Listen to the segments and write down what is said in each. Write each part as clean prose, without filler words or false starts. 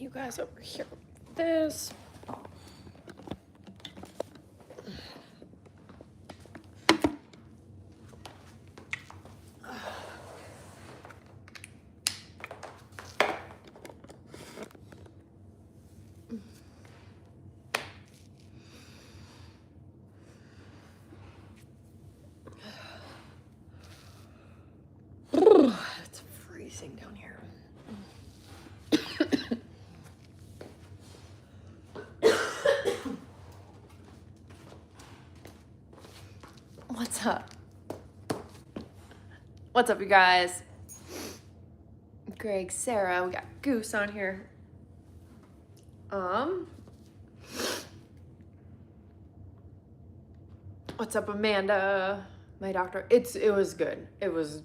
you guys over here with this. It's freezing down here. What's up? What's up, you guys? Greg, Sarah, we got Goose on here. What's up, Amanda? My doctor. It was good. It was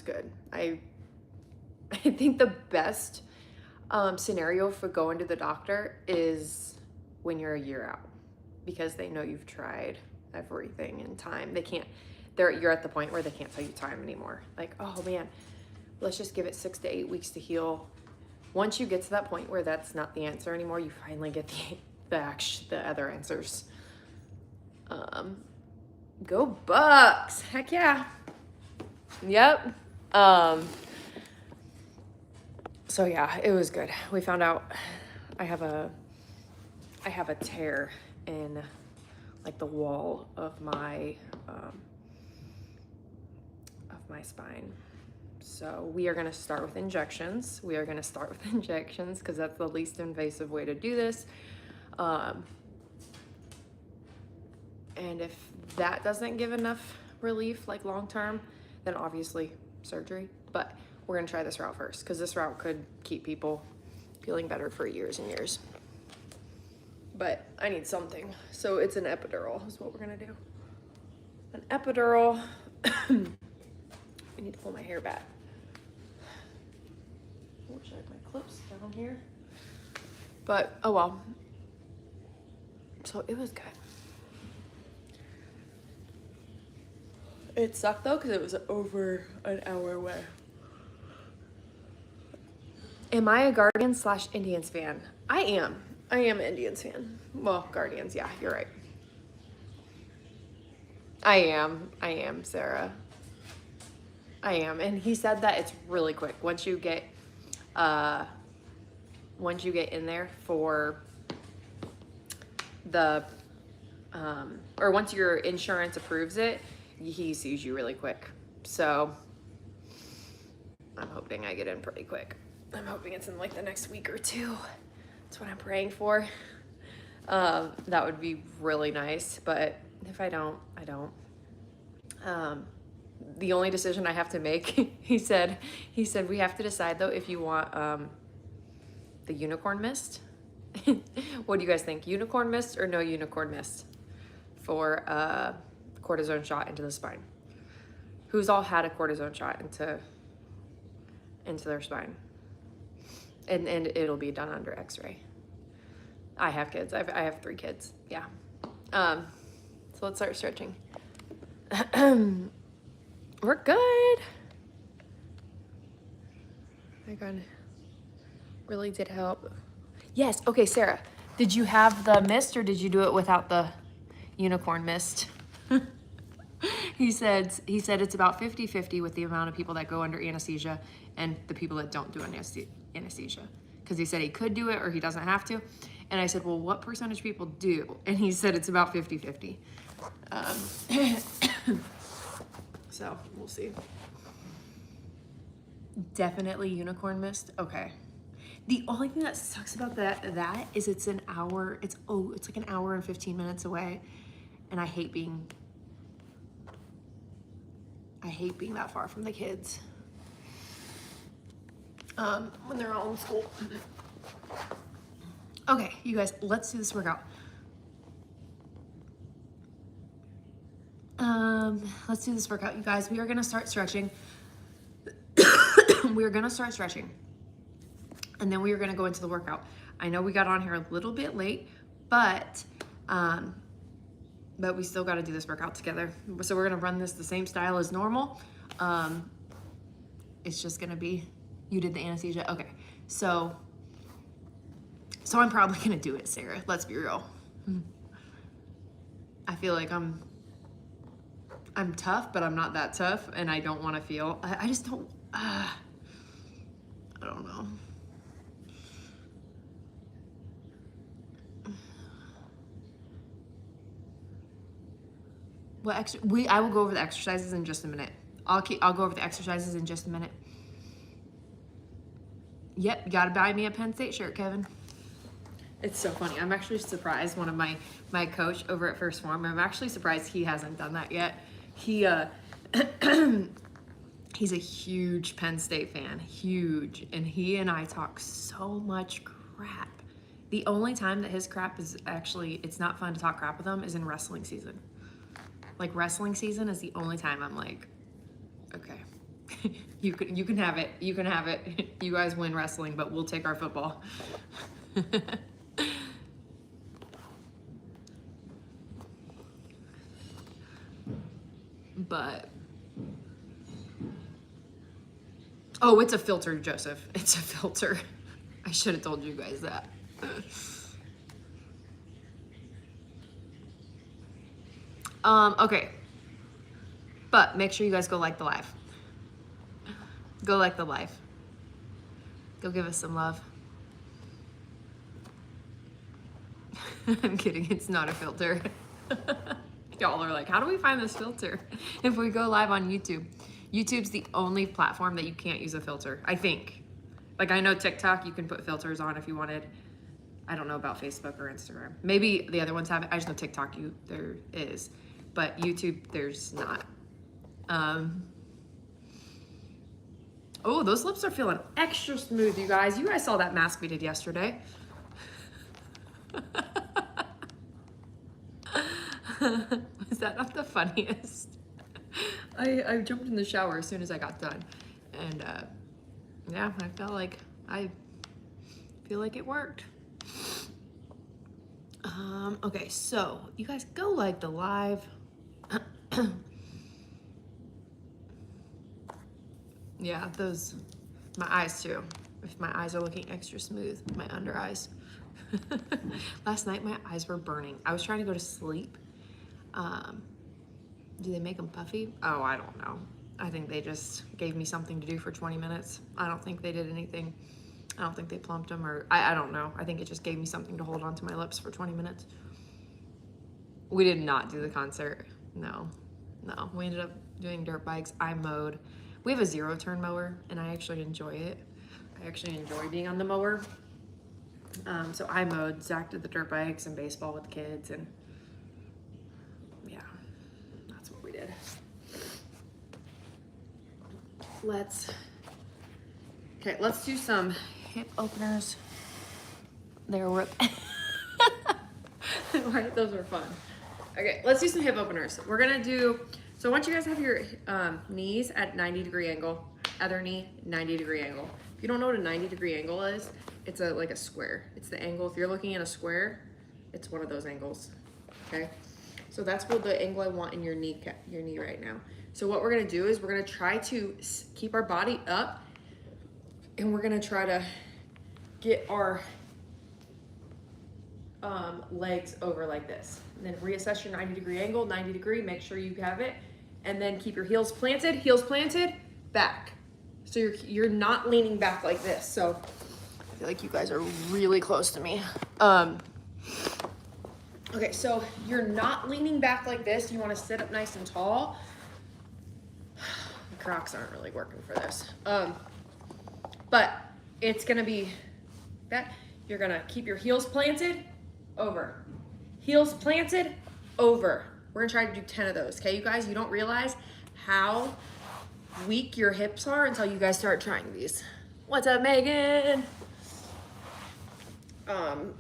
good. I think the best scenario for going to the doctor is when you're a year out, because they know you've tried everything in time. You're at the point where they can't tell you time anymore. Like, oh man, let's just give it 6 to 8 weeks to heal. Once you get to that point where that's not the answer anymore, you finally get the other answers. Go Bucks! Heck yeah. Yep. So yeah, it was good. We found out I have a tear in like the wall of my spine. So we are going to start with injections. Because that's the least invasive way to do this. And if that doesn't give enough relief, like long term, then obviously surgery. But we're gonna try this route first, because this route could keep people feeling better for years and years. But I need something. So it's an epidural is what we're gonna do. An epidural. I need to pull my hair back. I wish I had my clips down here. But oh well. So it was good. It sucked though, because it was over an hour away. Am I a Guardians/Indians fan? I am an Indians fan. Well, Guardians, yeah, you're right. I am, Sarah. I am. And he said that it's really quick. Once you get in there for the, or once your insurance approves it, he sees you really quick. So I'm hoping I get in pretty quick. I'm hoping it's in like the next week or two. That's what I'm praying for. That would be really nice, but if I don't, I don't. The only decision I have to make, he said we have to decide though if you want the unicorn mist. What do you guys think? Unicorn mist or no unicorn mist for cortisone shot into the spine? Who's all had a cortisone shot into their spine? And it'll be done under x-ray. I have kids. I have 3 kids. Yeah. So let's start stretching. We're good. My God. Really did help. Yes. Okay, Sarah. Did you have the mist or did you do it without the unicorn mist? He said it's about 50-50 with the amount of people that go under anesthesia and the people that don't do anesthesia. Because he said he could do it or he doesn't have to. And I said, well, what percentage of people do? And he said it's about 50-50. So we'll see. Definitely unicorn mist. Okay. The only thing that sucks about that is it's an hour. It's like an hour and 15 minutes away. And I hate being that far from the kids when they're all in school. Okay, you guys, let's do this workout. Let's do this workout, you guys. We are gonna start stretching. We are gonna start stretching, and then we are gonna go into the workout. I know we got on here a little bit late, but we still got to do this workout together. So we're gonna run this the same style as normal. It's just gonna be, you did the anesthesia. Okay, so So I'm probably gonna do it, Sarah. Let's be real. I feel like I'm tough, but I'm not that tough, and I don't want to feel. I just don't. I don't know. What extra? I will go over the exercises in just a minute. I'll go over the exercises in just a minute. Yep, you gotta buy me a Penn State shirt, Kevin. It's so funny. I'm actually surprised. One of my coach over at First Form, I'm actually surprised he hasn't done that yet. He he's a huge Penn State fan, huge, and he and I talk so much crap. The only time that his crap is actually, it's not fun to talk crap with him, is in wrestling season. Like, wrestling season is the only time I'm like, okay, you can have it. You can have it. You guys win wrestling, but we'll take our football. But, oh, it's a filter, Joseph. It's a filter. I should have told you guys that. Okay. But make sure you guys go like the live. Go like the live. Go give us some love. I'm kidding. It's not a filter. Y'all are like, how do we find this filter if we go live on YouTube? YouTube's the only platform that you can't use a filter, I think. Like, I know TikTok, you can put filters on if you wanted. I don't know about Facebook or Instagram. Maybe the other ones have it. I just know TikTok, there is. But YouTube, there's not. Oh, those lips are feeling extra smooth, you guys. You guys saw that mask we did yesterday. Was that not the funniest? I jumped in the shower as soon as I got done. And yeah, I feel like it worked. Okay, so you guys go like the live. Yeah, my eyes too. If my eyes are looking extra smooth, my under eyes. Last night my eyes were burning. I was trying to go to sleep. Do they make them puffy? Oh, I don't know. I think they just gave me something to do for 20 minutes. I don't think they did anything. I don't think they plumped them, or I don't know. I think it just gave me something to hold onto my lips for 20 minutes. We did not do the concert. No. We ended up doing dirt bikes. I mowed. We have a 0-turn mower, and I actually enjoy it. I actually enjoy being on the mower. So I mowed. Zach did the dirt bikes and baseball with the kids, and yeah, that's what we did. Let's do some hip openers. They're right, those were fun. Okay, let's do some hip openers. We're gonna do, so once you guys have your knees at 90-degree angle, other knee, 90-degree angle. If you don't know what a 90-degree angle is, it's like a square. It's the angle, if you're looking at a square, it's one of those angles, okay? So that's what the angle I want in your knee right now. So what we're gonna do is we're gonna try to keep our body up, and we're gonna try to get our legs over like this. And then reassess your 90-degree angle, 90-degree, make sure you have it. And then keep your heels planted, back. So you're not leaning back like this. So I feel like you guys are really close to me. Okay, so you're not leaning back like this. You wanna sit up nice and tall. The Crocs aren't really working for this. But it's gonna be that. You're gonna keep your heels planted, over. Heels planted, over. We're gonna try to do 10 of those, okay, you guys? You don't realize how weak your hips are until you guys start trying these. What's up, Megan?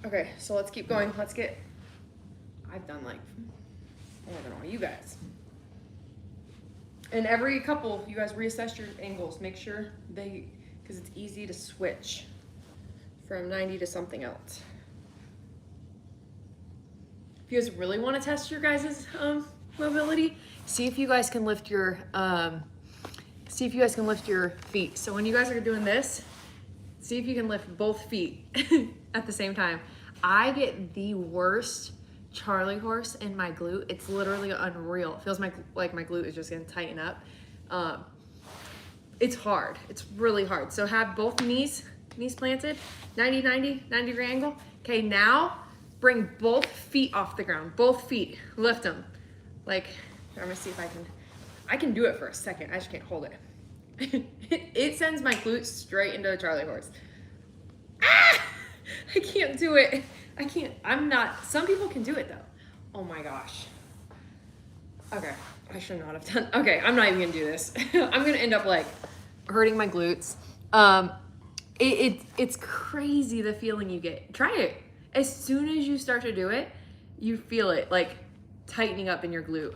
Okay, so let's keep going. I've done like more than all you guys. And every couple, you guys reassess your angles. Make sure because it's easy to switch from 90 to something else. If you guys really want to test your guys' mobility, see if you guys can lift your feet. So when you guys are doing this, See if you can lift both feet at the same time. I get the worst Charlie horse in my glute. It's literally unreal. It feels like my glute is just gonna tighten up. It's hard. It's really hard. So have both knees planted, 90 degree angle. Okay, now bring both feet off the ground. Both feet, lift them. Like, I'm gonna see if I can do it for a second. I just can't hold it. It sends my glutes straight into a Charlie horse. Ah! I can't do it. I can't. Some people can do it though. Oh my gosh. Okay, I should not have done. Okay, I'm not even gonna do this. I'm gonna end up like hurting my glutes. It's crazy the feeling you get. Try it. As soon as you start to do it, you feel it like tightening up in your glute.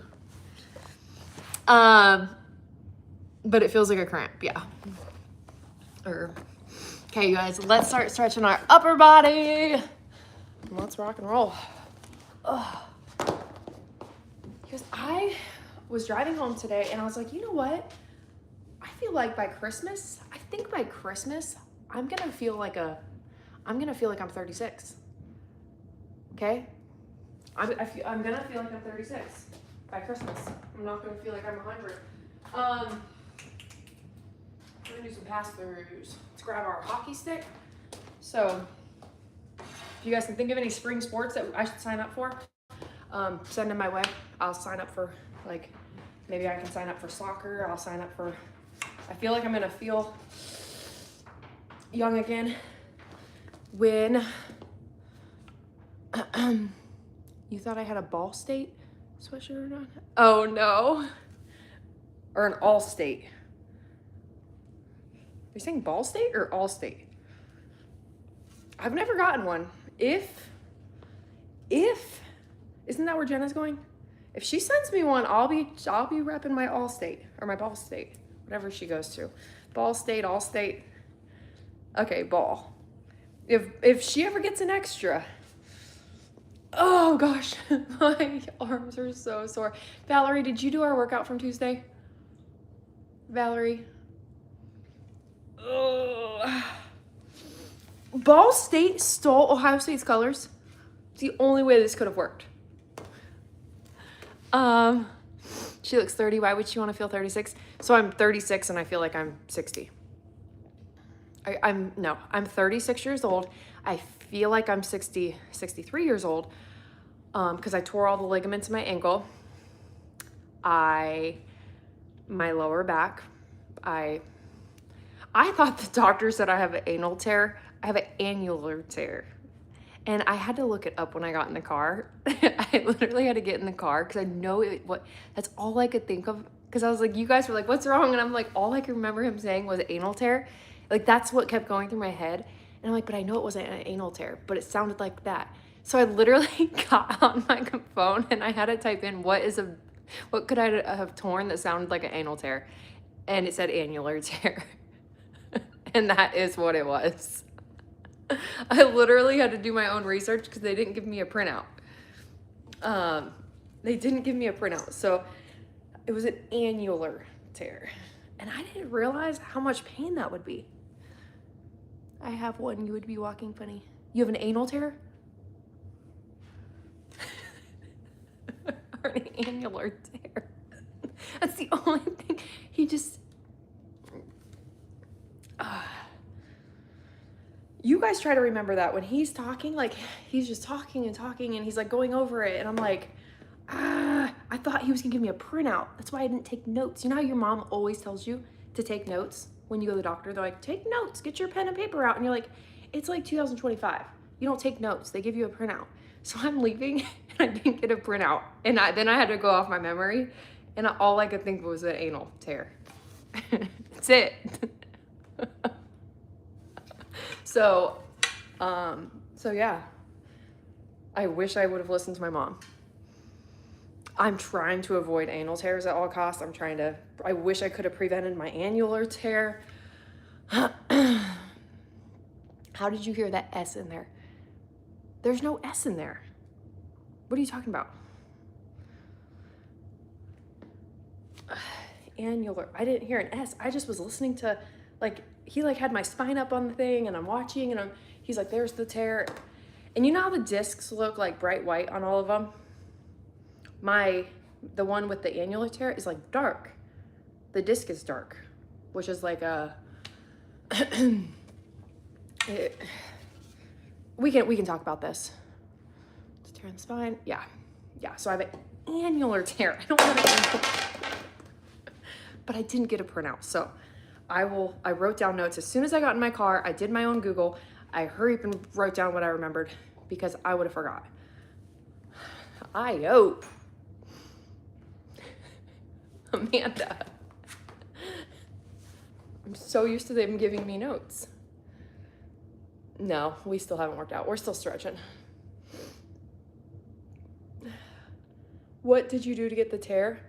But it feels like a cramp, yeah. Okay, you guys, let's start stretching our upper body. Let's rock and roll. Because I was driving home today and I was like, you know what? I feel like by Christmas, I'm gonna feel like I'm 36. Okay? I'm gonna feel like I'm 36 by Christmas. I'm not gonna feel like I'm 100. We're gonna do some pass-throughs. Let's grab our hockey stick. So, if you guys can think of any spring sports that I should sign up for, send them my way. I'll sign up for, like, maybe I can sign up for soccer. I'll sign up for, I feel like I'm gonna feel young again when, you thought I had a Ball State sweatshirt on? Oh no. Or an All State. Are you saying Ball State or All State? I've never gotten one. If, isn't that where Jenna's going? If she sends me one, I'll be repping my All State or my Ball State, whatever she goes to. Ball State, All State. Okay, ball. If she ever gets an extra. Oh gosh, my arms are so sore. Valerie, did you do our workout from Tuesday? Valerie? Ugh. Ball State stole Ohio State's colors. It's the only way this could have worked. She looks 30. Why would she want to feel 36? So I'm 36 and I feel like I'm 60. I'm 36 years old. I feel like I'm 63 years old because I tore all the ligaments in my ankle. My lower back. I thought the doctor said I have an anal tear. I have an annular tear. And I had to look it up when I got in the car. I literally had to get in the car because I know that's all I could think of. Because I was like, you guys were like, what's wrong? And I'm like, all I can remember him saying was anal tear. Like, that's what kept going through my head. And I'm like, but I know it wasn't an anal tear, but it sounded like that. So I literally got on my phone and I had to type in, what could I have torn that sounded like an anal tear? And it said annular tear. And that is what it was. I literally had to do my own research because they didn't give me a printout. So it was an annular tear. And I didn't realize how much pain that would be. I have one. You would be walking funny. You have an anal tear? Or an annular tear. That's the only thing. He just... You guys try to remember that when he's talking, like he's just talking and talking and he's like going over it. And I'm like, I thought he was gonna give me a printout. That's why I didn't take notes. You know how your mom always tells you to take notes when you go to the doctor? They're like, take notes, get your pen and paper out. And you're like, it's like 2025. You don't take notes. They give you a printout. So I'm leaving and I didn't get a printout. And then I had to go off my memory and all I could think was an anal tear. That's it. So yeah, I wish I would have listened to my mom. I'm trying to avoid anal tears at all costs. I wish I could have prevented my annular tear. How did you hear that S in there? There's no S in there. What are you talking about? Annular. I didn't hear an S. I just was listening to, like, he like had my spine up on the thing, and I'm watching, and he's like, there's the tear. And you know how the discs look like bright white on all of them? The one with the annular tear is like dark. The disc is dark, which is like a, we can talk about this. It's tear in the spine. Yeah. So I have an annular tear. I don't want to, but I didn't get a printout. So I wrote down notes as soon as I got in my car. I did my own Google. I hurried up and wrote down what I remembered because I would have forgot. I hope. Amanda. I'm so used to them giving me notes. No, we still haven't worked out. We're still stretching. What did you do to get the tear?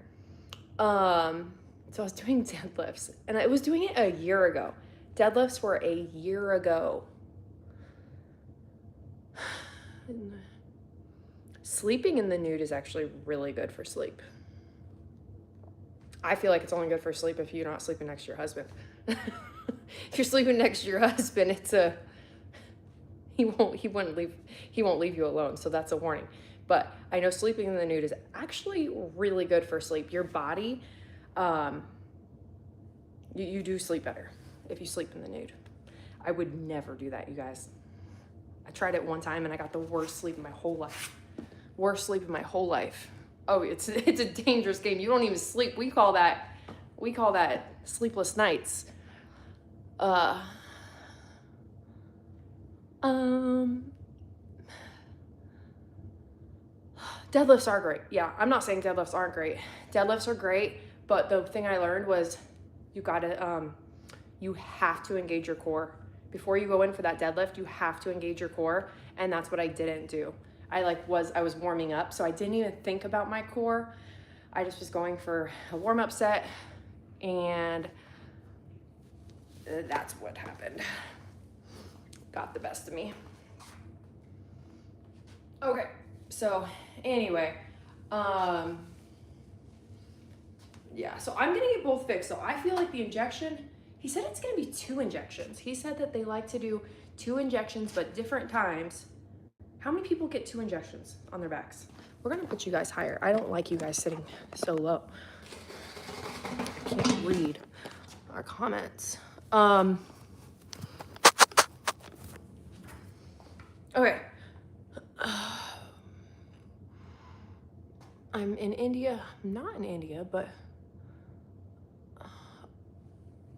So I was doing deadlifts, and I was doing it a year ago. Deadlifts were a year ago. Sleeping in the nude is actually really good for sleep. I feel like it's only good for sleep if you're not sleeping next to your husband. If you're sleeping next to your husband, he won't leave you alone. So that's a warning. But I know sleeping in the nude is actually really good for sleep. Your body, you do sleep better if you sleep in the nude. I would never do that, you guys. I tried it one time and I got the worst sleep in my whole life. Worst sleep in my whole life. Oh, it's a dangerous game. You don't even sleep. We call that sleepless nights. Deadlifts are great. Yeah, I'm not saying deadlifts aren't great. Deadlifts are great, but the thing I learned was you have to engage your core. Before you go in for that deadlift, you have to engage your core, and that's what I didn't do. I was warming up, so I didn't even think about my core. I just was going for a warm-up set, and that's what happened. Got the best of me. Okay, so anyway, yeah, so I'm gonna get both fixed. So I feel like the injection, he said it's gonna be 2 injections. He said that they like to do 2 injections, but different times. How many people get 2 injections on their backs? We're gonna put you guys higher. I don't like you guys sitting so low. I can't read our comments. Okay. I'm in India. I'm not in India, but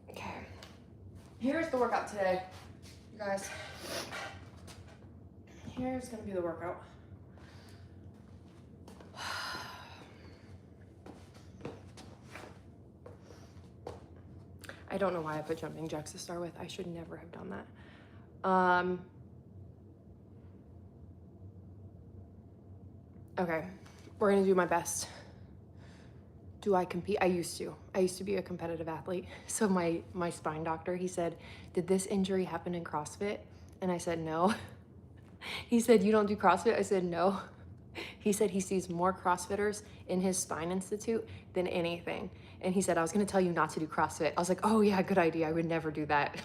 okay. Here's the workout today, you guys. Here's gonna be the workout. I don't know why I put jumping jacks to start with. I should never have done that. Okay, we're gonna do my best. Do I compete? I used to be a competitive athlete. So my spine doctor, he said, did this injury happen in CrossFit? And I said, no. He said, you don't do CrossFit? I said, no. He said he sees more CrossFitters in his spine institute than anything. And he said, I was gonna tell you not to do CrossFit. I was like, oh yeah, good idea. I would never do that.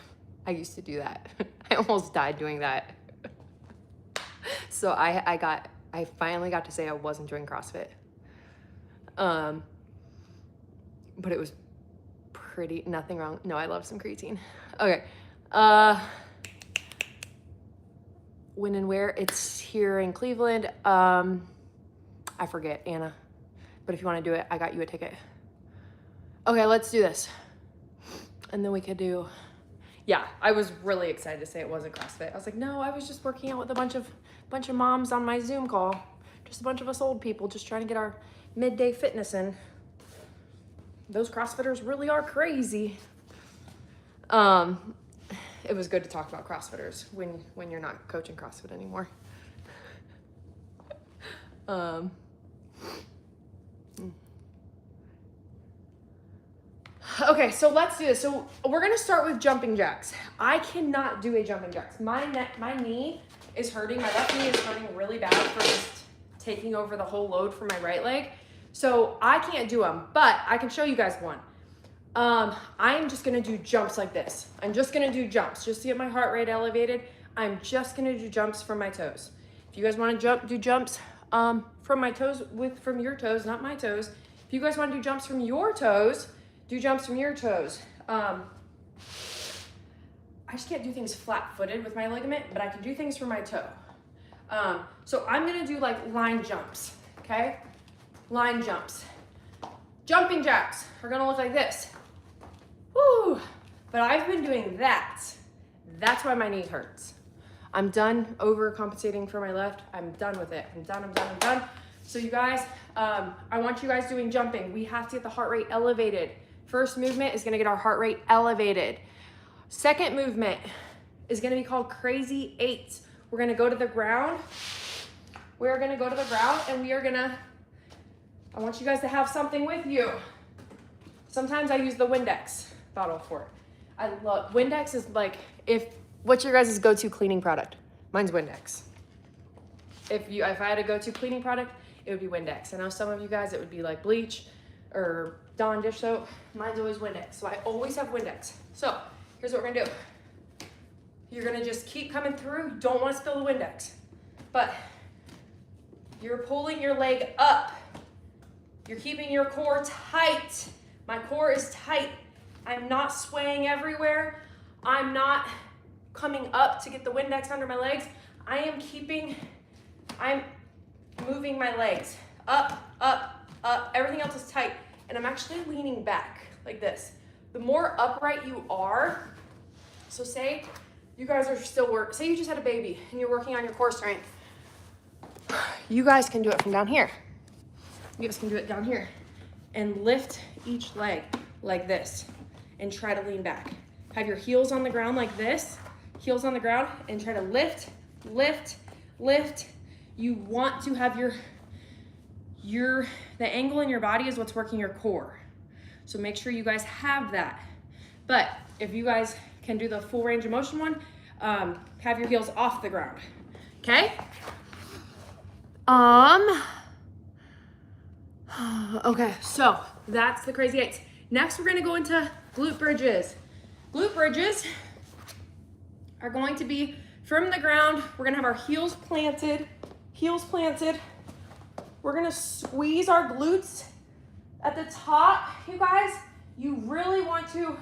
I used to do that. I almost died doing that. So I finally got to say I wasn't doing CrossFit. But it was pretty, nothing wrong. No, I love some creatine. Okay. When and where? It's here in Cleveland. I forget, Anna. But if you want to do it, I got you a ticket. Okay, let's do this. And then we could do, yeah, I was really excited to say it wasn't CrossFit. I was like, no, I was just working out with a bunch of moms on my Zoom call. Just a bunch of us old people just trying to get our midday fitness in. Those CrossFitters really are crazy. It was good to talk about CrossFitters when you're not coaching CrossFit anymore. Okay, so let's do this. So we're gonna start with jumping jacks. I cannot do a jumping jacks. My knee is hurting. My left knee is hurting really bad for just taking over the whole load for my right leg. So I can't do them, but I can show you guys one. I'm just gonna do jumps like this. I'm just gonna do jumps just to get my heart rate elevated. I'm just gonna do jumps from my toes. If you guys wanna do jumps from my toes, from your toes, not my toes. If you guys wanna do jumps from your toes, do jumps from your toes. I just can't do things flat-footed with my ligament, but I can do things from my toe. So I'm gonna do like line jumps, okay? Line jumps. Jumping jacks are gonna look like this. Woo! But I've been doing that. That's why my knee hurts. I'm done overcompensating for my left. I'm done with it. I'm done. So you guys, I want you guys doing jumping. We have to get the heart rate elevated. First movement is gonna get our heart rate elevated. Second movement is gonna be called crazy eights. We're gonna go to the ground. We're gonna go to the ground and I want you guys to have something with you. Sometimes I use the Windex bottle for it. I love, Windex is like, what's your guys' go-to cleaning product? Mine's Windex. If I had a go-to cleaning product, it would be Windex. I know some of you guys, it would be like bleach or Dawn dish soap. Mine's always Windex, so I always have Windex. So here's what we're gonna do. You're gonna just keep coming through. You don't wanna spill the Windex, but you're pulling your leg up. You're keeping your core tight. My core is tight. I'm not swaying everywhere. I'm not coming up to get the Windex under my legs. I'm moving my legs up, up, up. Everything else is tight. And I'm actually leaning back like this. The more upright you are, so say you guys are say you just had a baby and you're working on your core strength. You guys can do it from down here. You guys can do it down here and lift each leg like this and try to lean back. Have your heels on the ground like this, heels on the ground, and try to lift, lift, lift. You want to have the angle in your body is what's working your core. So make sure you guys have that. But if you guys can do the full range of motion one, have your heels off the ground, okay? Okay, so that's the crazy eights. Next, we're gonna go into glute bridges. Glute bridges are going to be from the ground. We're gonna have our heels planted. We're gonna squeeze our glutes at the top. You guys, you really want to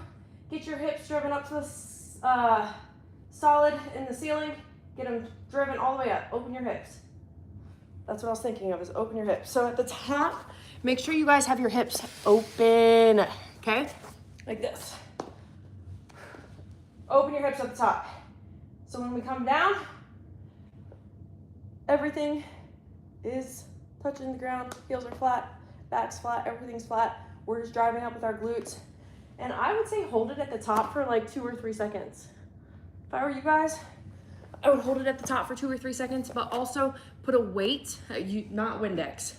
get your hips driven up to the solid in the ceiling. Get them driven all the way up. Open your hips. That's what I was thinking of, is open your hips. So at the top, make sure you guys have your hips open, okay? Like this. Open your hips at the top. So when we come down, everything is touching the ground. Heels are flat, back's flat, everything's flat. We're just driving up with our glutes. And I would say hold it at the top for like 2 or 3 seconds. If I were you guys, I would hold it at the top for 2 or 3 seconds, but also put a weight, not Windex.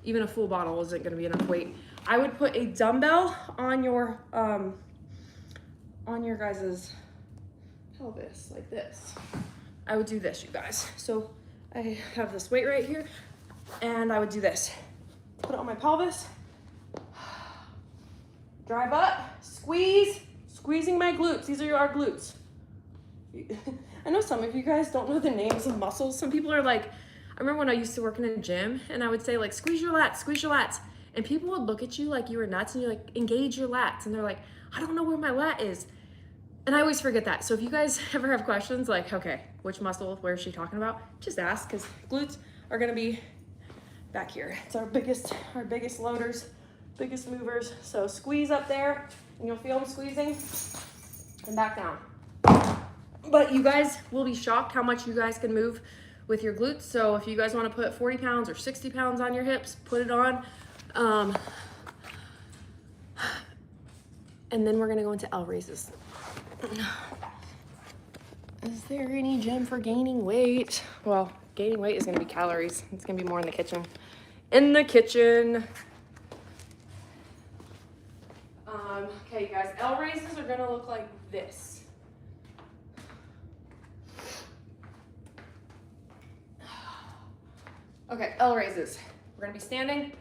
Even a full bottle isn't gonna be enough weight. I would put a dumbbell on your guys's pelvis, like this. I would do this, you guys. So I have this weight right here, and I would do this. Put it on my pelvis, drive up, squeezing my glutes. These are our glutes. I know some of you guys don't know the names of muscles. Some people are like, I remember when I used to work in a gym and I would say like, squeeze your lats. And people would look at you like you were nuts and you're like, engage your lats. And they're like, I don't know where my lat is. And I always forget that. So if you guys ever have questions like, okay, which muscle, where is she talking about? Just ask, because glutes are gonna be back here. It's our biggest loaders, biggest movers. So squeeze up there and you'll feel them squeezing and back down. But you guys will be shocked how much you guys can move with your glutes. So if you guys want to put 40 pounds or 60 pounds on your hips, put it on. And then we're going to go into L raises. Is there any gym for gaining weight? Well, gaining weight is going to be calories. It's going to be more in the kitchen. Okay, you guys, L raises are going to look like this. Okay, L raises. We're gonna be standing,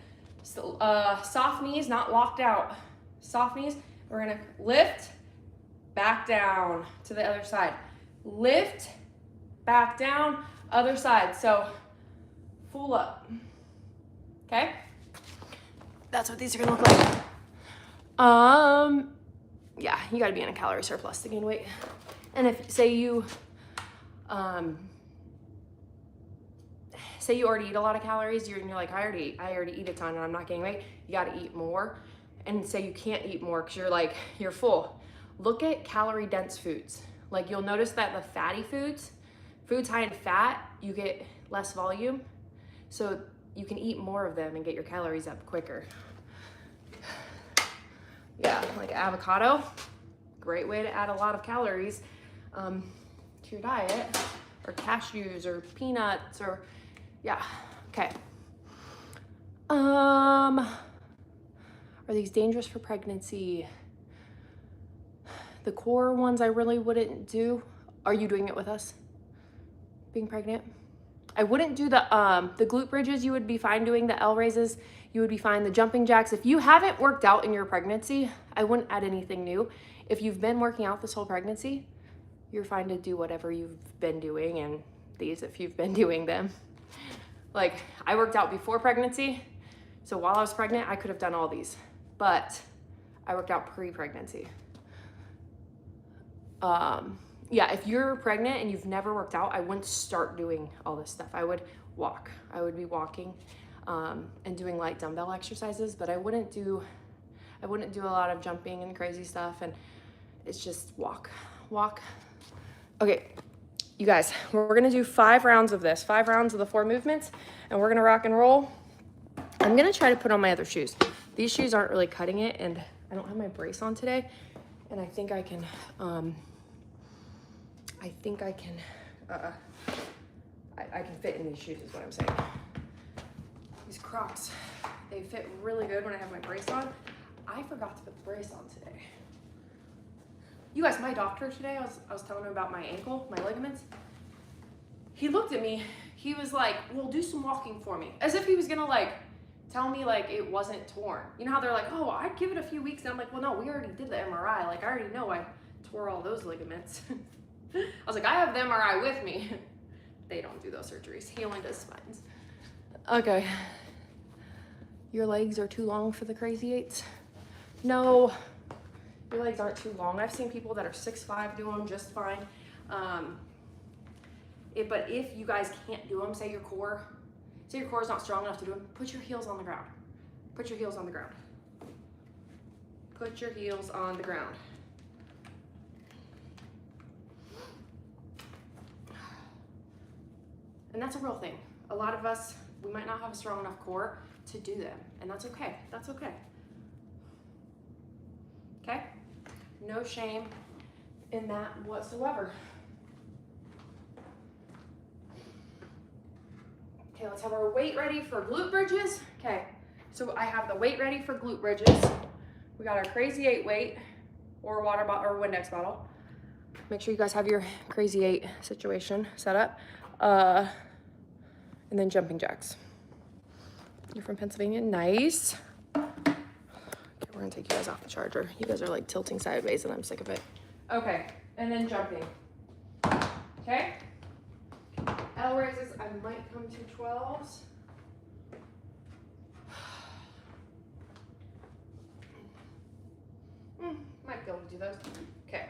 soft knees, not locked out. Soft knees, We're gonna lift, back down to the other side. Lift, back down, other side. So full up, okay? That's what these are gonna look like. Yeah, you gotta be in a calorie surplus to gain weight. And if, say you already eat a lot of calories, you're like, I already eat a ton and I'm not gaining weight, you gotta eat more. And say you can't eat more because you're full. Look at calorie dense foods. Like you'll notice that the fatty foods high in fat, you get less volume. So you can eat more of them and get your calories up quicker. Yeah, like avocado, great way to add a lot of calories to your diet, or cashews or peanuts, or yeah, okay. Are these dangerous for pregnancy? The core ones I really wouldn't do. Are you doing it with us? Being pregnant? I wouldn't do the glute bridges. You would be fine doing the L raises. You would be fine. The jumping jacks. If you haven't worked out in your pregnancy, I wouldn't add anything new. If you've been working out this whole pregnancy, you're fine to do whatever you've been doing, and these if you've been doing them. Like I worked out before pregnancy, so while I was pregnant, I could have done all these, but I worked out pre-pregnancy. Yeah, if you're pregnant and you've never worked out, I wouldn't start doing all this stuff. I would walk. I would be walking and doing light dumbbell exercises, but I wouldn't do a lot of jumping and crazy stuff, and it's just walk. Okay, you guys, we're gonna do 5 rounds of this, 5 rounds of the 4 movements, and we're gonna rock and roll. I'm gonna try to put on my other shoes. These shoes aren't really cutting it, and I don't have my brace on today, and I think I can fit in these shoes is what I'm saying. These Crocs, they fit really good when I have my brace on. I forgot to put the brace on today. You guys, my doctor today, I was telling him about my ankle, my ligaments. He looked at me, he was like, well, do some walking for me. As if he was gonna like tell me like it wasn't torn. You know how they're like, oh, I'd give it a few weeks. And I'm like, well, no, we already did the MRI. Like I already know I tore all those ligaments. I was like, I have the MRI with me. They don't do those surgeries. He only does spines. Okay. Your legs are too long for the crazy eights? No, your legs aren't too long. I've seen people that are 6'5" do them just fine. But if you guys can't do them, say your core is not strong enough to do them, put your heels on the ground. Put your heels on the ground. Put your heels on the ground. And that's a real thing. A lot of us, we might not have a strong enough core to do them, and that's okay. That's okay. Okay? No shame in that whatsoever. Okay, let's have our weight ready for glute bridges. Okay, so I have the weight ready for glute bridges. We got our Crazy 8 weight, or water bottle, or Windex bottle. Make sure you guys have your Crazy 8 situation set up. And then jumping jacks. You're from Pennsylvania, nice. Okay, we're gonna take you guys off the charger. You guys are like tilting sideways and I'm sick of it. Okay, and then jumping. Okay? L raises, I might come to 12s. Might be able to do those. Okay.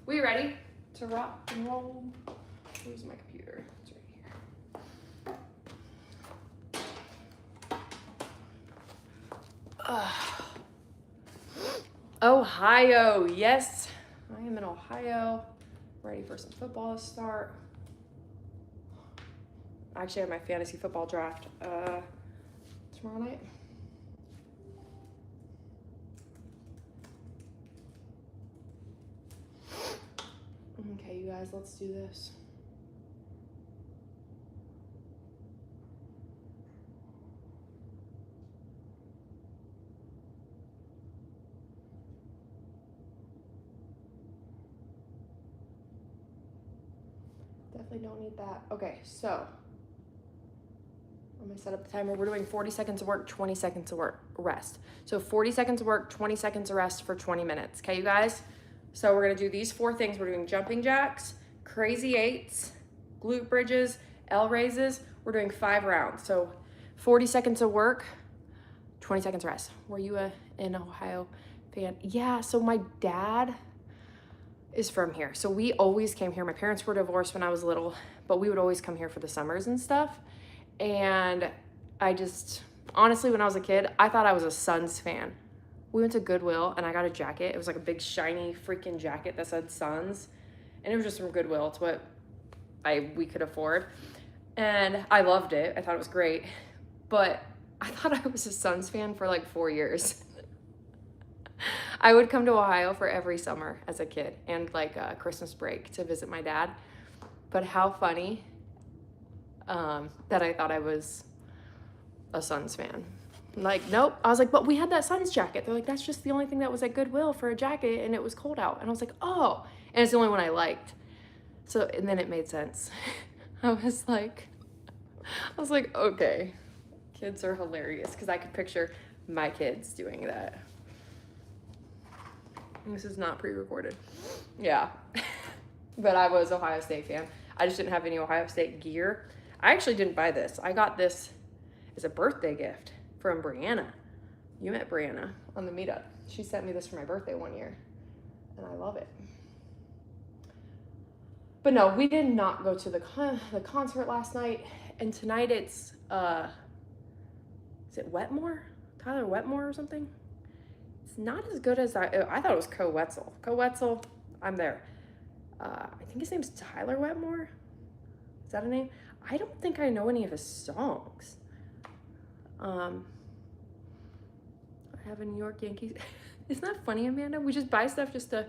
We ready to rock and roll? Where's my computer? It's right here. Ohio, yes. I am in Ohio. Ready for some football to start. I actually have my fantasy football draft tomorrow night. Okay, you guys, let's do this. Definitely don't need that. Okay, so I'm gonna set up the timer. We're doing 40 seconds of work, 20 seconds of work, rest. So 40 seconds of work, 20 seconds of rest for 20 minutes. Okay, you guys? So we're gonna do these 4 things. We're doing jumping jacks, crazy eights, glute bridges, L raises. We're doing 5 rounds. So 40 seconds of work, 20 seconds rest. Were you an Ohio fan? Yeah, so my dad is from here. So we always came here. My parents were divorced when I was little, but we would always come here for the summers and stuff. And I just, honestly, when I was a kid, I thought I was a Suns fan. We went to Goodwill and I got a jacket. It was like a big shiny freaking jacket that said Suns. And it was just from Goodwill. It's what we could afford. And I loved it. I thought it was great. But I thought I was a Suns fan for like 4 years. I would come to Ohio for every summer as a kid and like Christmas break to visit my dad. But how funny that I thought I was a Suns fan. Like, nope. I was like, but we had that Suns jacket. They're like, that's just the only thing that was at Goodwill for a jacket and it was cold out. And I was like, oh. And it's the only one I liked. So, and then it made sense. I was like, okay. Kids are hilarious because I could picture my kids doing that. This is not pre-recorded. Yeah. But I was Ohio State fan. I just didn't have any Ohio State gear. I actually didn't buy this. I got this as a birthday gift from Brianna. You met Brianna on the meetup. She sent me this for my birthday one year. And I love it. But no, we did not go to the concert last night. And tonight it's, is it Wetmore? Tyler Wetmore or something? It's not as good as I thought it was Co Wetzel. Co Wetzel, I'm there. I think his name's Tyler Wetmore. Is that a name? I don't think I know any of his songs. I have a New York Yankees. Isn't that funny, Amanda? We just buy stuff just to,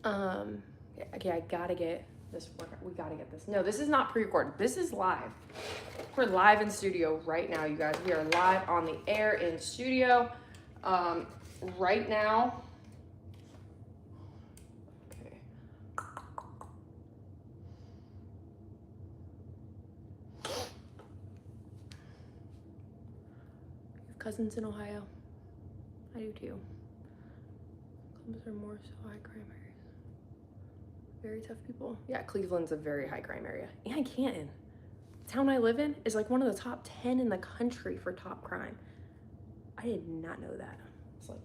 okay, I gotta get this workout. We gotta get this. No, this is not pre-recorded. This is live. We're live in studio right now, you guys. We are live on the air in studio. Right now. Okay. You have cousins in Ohio? I do too. Columbus are more so high crime areas. Very tough people. Yeah, Cleveland's a very high crime area. And Canton, the town I live in, is like one of the top 10 in the country for top crime. I did not know that. It's like,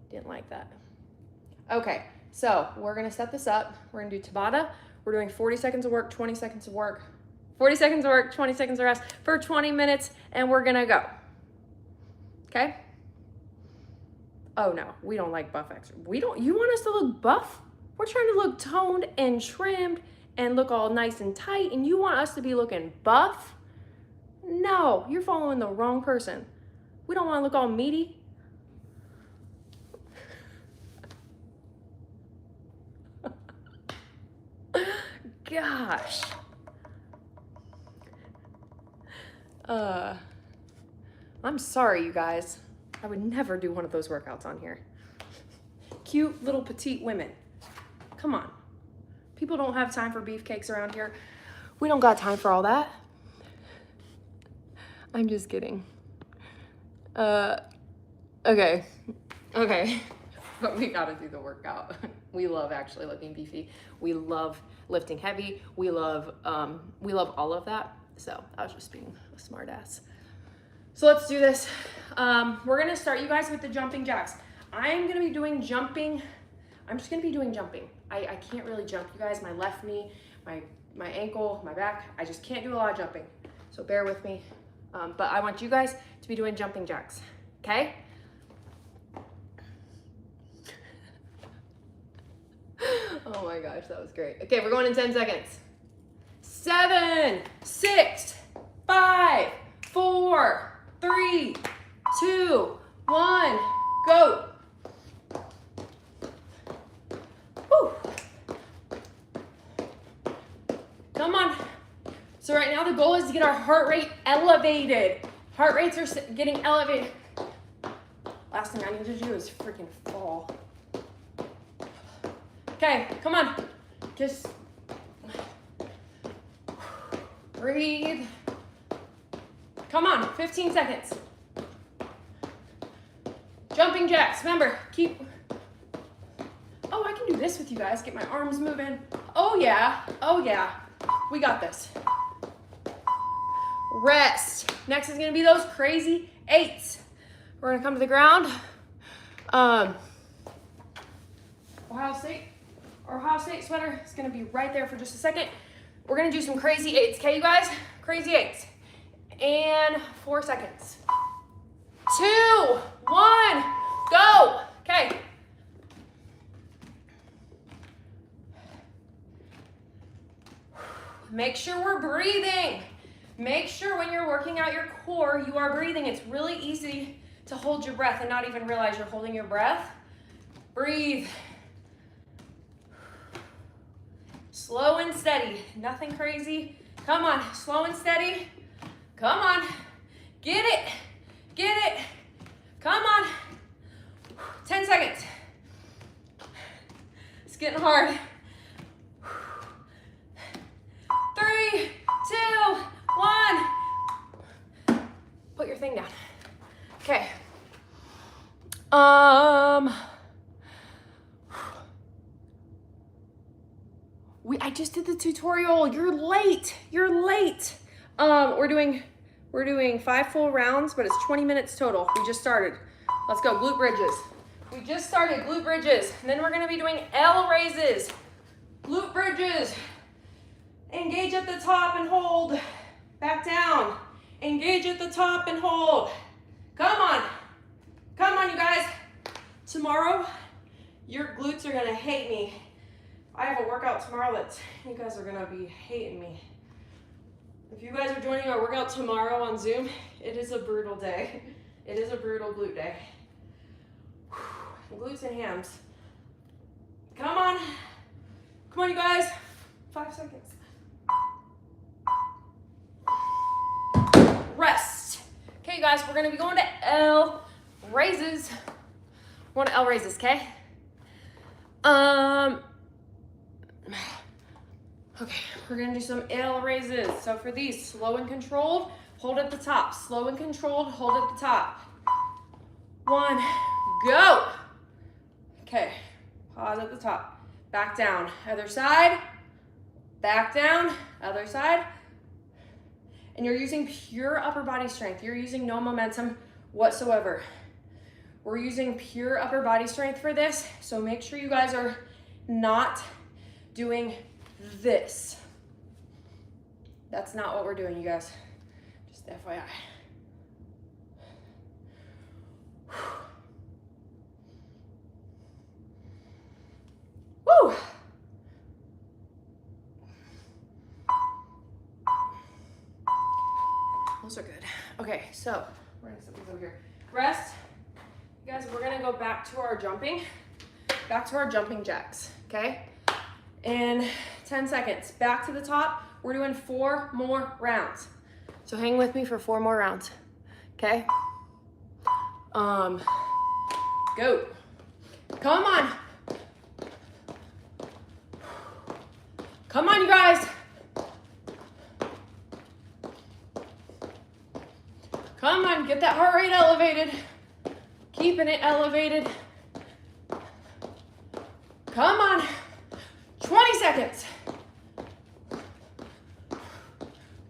didn't like that. Okay, so we're gonna set this up. We're gonna do Tabata. We're doing 40 seconds of work, 20 seconds of work, 40 seconds of work, 20 seconds of rest for 20 minutes, and we're gonna go. Okay? Oh no, we don't like buff exercise. You want us to look buff? We're trying to look toned and trimmed and look all nice and tight, and you want us to be looking buff? No, you're following the wrong person. We don't want to look all meaty. Gosh. I'm sorry, you guys. I would never do one of those workouts on here. Cute little petite women. Come on. People don't have time for beefcakes around here. We don't got time for all that. I'm just kidding. Okay. But we gotta do the workout. We love actually looking beefy. We love lifting heavy. We love all of that. So I was just being a smart ass. So let's do this. We're gonna start, you guys, with the jumping jacks. I'm gonna be doing jumping. I'm just gonna be doing jumping. I can't really jump, you guys. My left knee, my ankle, my back, I just can't do a lot of jumping. So bear with me. But I want you guys to be doing jumping jacks, okay? Oh my gosh, that was great. Okay, we're going in 10 seconds. 7, 6, 5, 4, 3, 2, 1, go. Woo. Come on. So right now the goal is to get our heart rate elevated. Heart rates are getting elevated. Last thing I need to do is freaking fall. Okay, come on. Just Breathe. Come on, 15 seconds. Jumping jacks, remember, keep. Oh, I can do this with you guys, get my arms moving. Oh yeah, we got this. Rest. Next is gonna be those crazy 8s. We're gonna come to the ground. Ohio State sweater is gonna be right there for just a second. We're gonna do some crazy 8s, okay, you guys? Crazy 8s. And 4 seconds. 2, 1, go. Okay. Make sure we're breathing. Make sure when you're working out your core, you are breathing. It's really easy to hold your breath and not even realize you're holding your breath. Breathe. Slow and steady, nothing crazy. Come on, slow and steady. Come on, get it, get it. Come on, 10 seconds. It's getting hard. 3, 2, 1. Put your thing down. Okay. I just did the tutorial. You're late. You're late. We're doing 5 full rounds, but it's 20 minutes total. We just started. Let's go, glute bridges. We just started glute bridges. And then we're gonna be doing L raises. Glute bridges. Engage at the top and hold. Back down. Engage at the top and hold. Come on. Come on, you guys. Tomorrow, your glutes are gonna hate me. I have a workout tomorrow that you guys are gonna be hating me. If you guys are joining our workout tomorrow on Zoom, it is a brutal day. It is a brutal glute day. Glutes and hams. Come on. Come on, you guys. 5 seconds. Rest. Okay, you guys, we're gonna be going to L raises. We're going to L raises, okay? Okay, we're gonna do some L raises. So for these, slow and controlled, hold at the top. Slow and controlled, hold at the top. 1, go. Okay, pause at the top. Back down, other side. Back down, other side. And you're using pure upper body strength. You're using no momentum whatsoever. We're using pure upper body strength for this, so make sure you guys are not doing this. That's not what we're doing, you guys. Just FYI. Woo! Those are good. Okay, so we're gonna set these over here. Rest. You guys, we're gonna go back to our jumping jacks, okay? In 10 seconds, back to the top. We're doing 4 more rounds. So hang with me for 4 more rounds, okay? Go. Come on. Come on, you guys. Come on, get that heart rate elevated. Keeping it elevated. Come on. 20 seconds.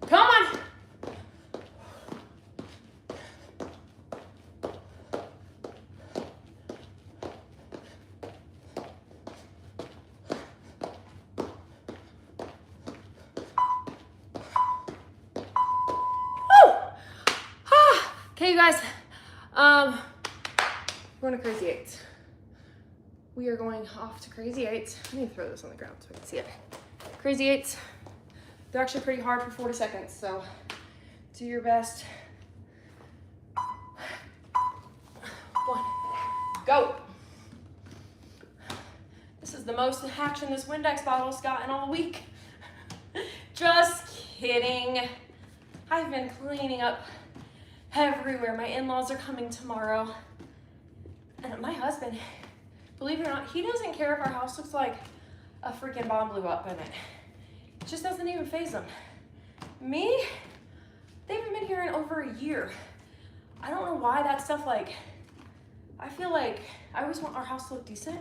Come on. Woo! Okay, you guys. We're going to crazy 8s. We are going off to crazy 8s. I need to throw this on the ground so I can see it. Crazy 8s. They're actually pretty hard for 40 seconds, so do your best. 1, go. This is the most action this Windex bottle's gotten all week. Just kidding. I've been cleaning up everywhere. My in-laws are coming tomorrow. And my husband, believe it or not, he doesn't care if our house looks like a freaking bomb blew up in it. It just doesn't even faze him. Me? They haven't been here in over a year. I don't know why that stuff, like, I feel like I always want our house to look decent.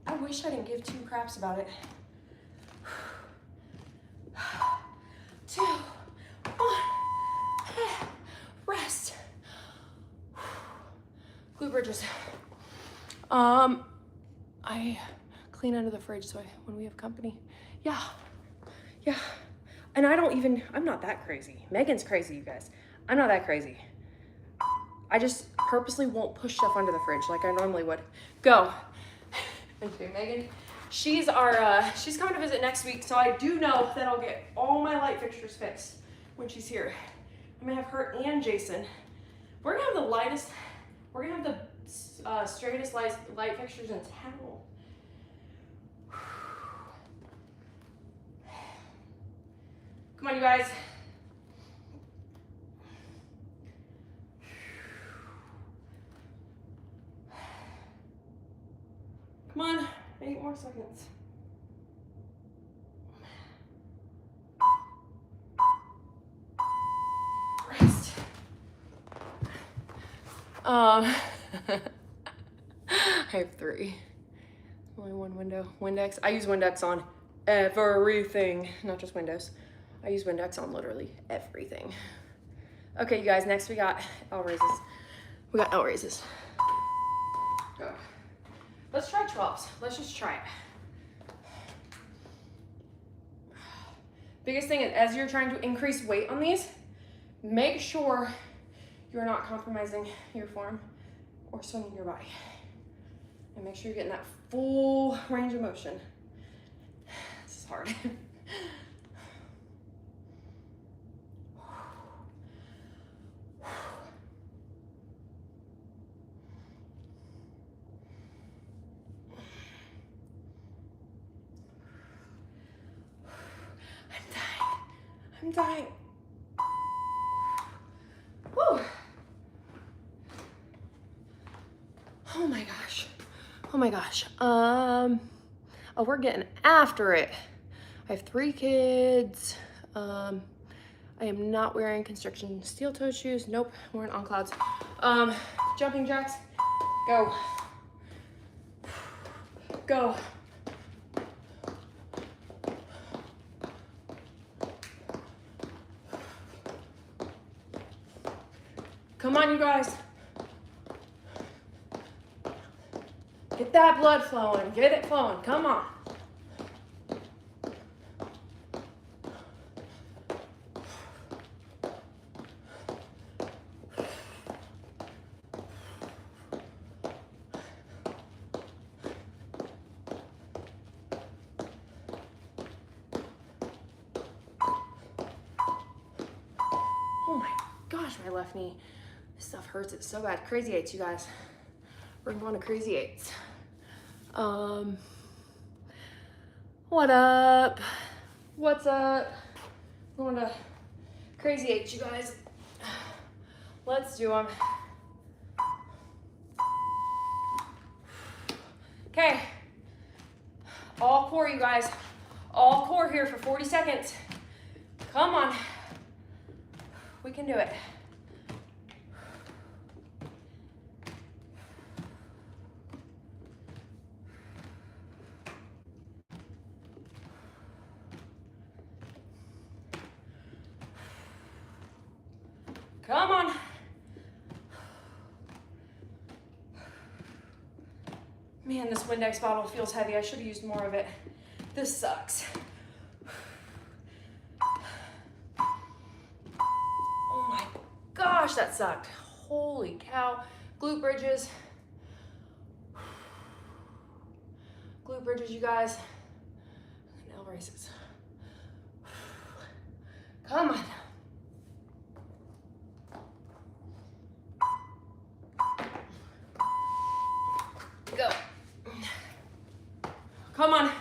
I wish I didn't give two craps about it. 2, 1, rest. Glute bridges. I clean under the fridge so when we have company. Yeah. And I'm not that crazy. Megan's crazy, you guys. I'm not that crazy. I just purposely won't push stuff under the fridge like I normally would. Go. Okay, Megan. She's coming to visit next week, so I do know that I'll get all my light fixtures fixed when she's here. I'm gonna have her and Jason. We're gonna have the straightest light fixtures in town. Come on, you guys. Come on, 8 more seconds. Rest. I have 3. Only one window. Windex. I use Windex on everything, not just windows. I use Windex on literally everything. Okay, you guys, next we got L raises. We got L raises. Go. Let's try 12s. Let's just try it. Biggest thing is, as you're trying to increase weight on these, make sure you're not compromising your form or swinging your body. And make sure you're getting that full range of motion. This is hard. I'm dying. Whew. Oh my gosh. Oh my gosh. Oh, we're getting after it. I have 3 kids. I am not wearing constriction steel toe shoes. Nope, I'm wearing On Clouds. Jumping jacks. Go. Go. Come on, you guys. Get that blood flowing. Get it flowing. Come on. Oh my gosh, my left knee. This stuff hurts it so bad. Crazy 8s, you guys. We're going to crazy 8s. What up? What's up? Going to crazy 8s, you guys. Let's do them. Okay. All core, you guys. All core here for 40 seconds. Come on. We can do it. Come on. Man, this Windex bottle feels heavy. I should have used more of it. This sucks. Oh my gosh, that sucked. Holy cow. Glute bridges. Glute bridges, you guys. And L raises. Come on. Go. Come on.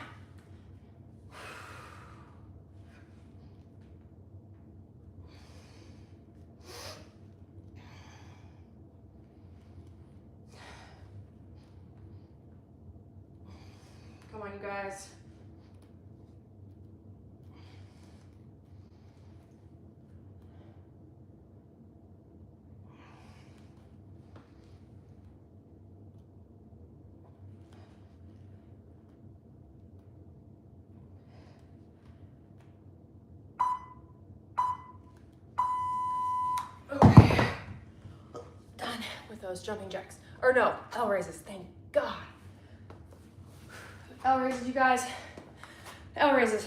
Come on, you guys. those jumping jacks. Or no, L raises, thank God. L raises, you guys. L raises.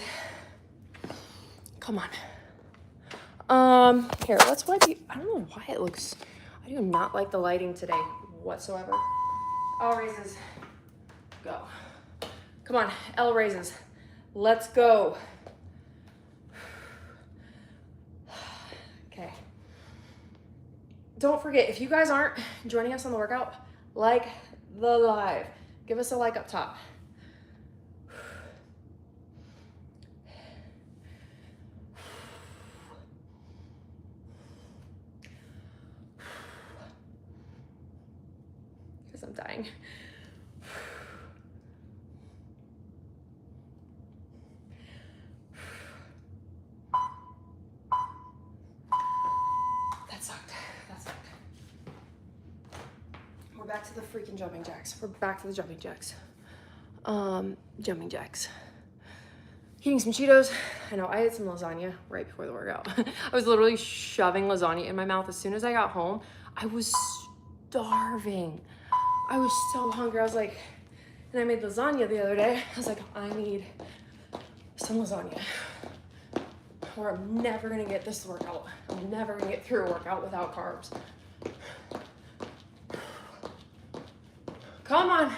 Come on. Here, let's wipe you. I don't know why it looks, I do not like the lighting today whatsoever. L raises, go. Come on, L raises. Let's go. Okay. Don't forget, if you guys aren't joining us on the workout, like the live. Give us a like up top. Because I'm dying. That sucked. That sucked. We're back to the freaking jumping jacks. We're back to the jumping jacks. Jumping jacks. Eating some Cheetos. I know, I ate some lasagna right before the workout. I was literally shoving lasagna in my mouth as soon as I got home. I was starving. I was so hungry. I was like, and I made lasagna the other day. I was like, I need some lasagna, or I'm never gonna get this workout. I'm never gonna get through a workout without carbs. Come on.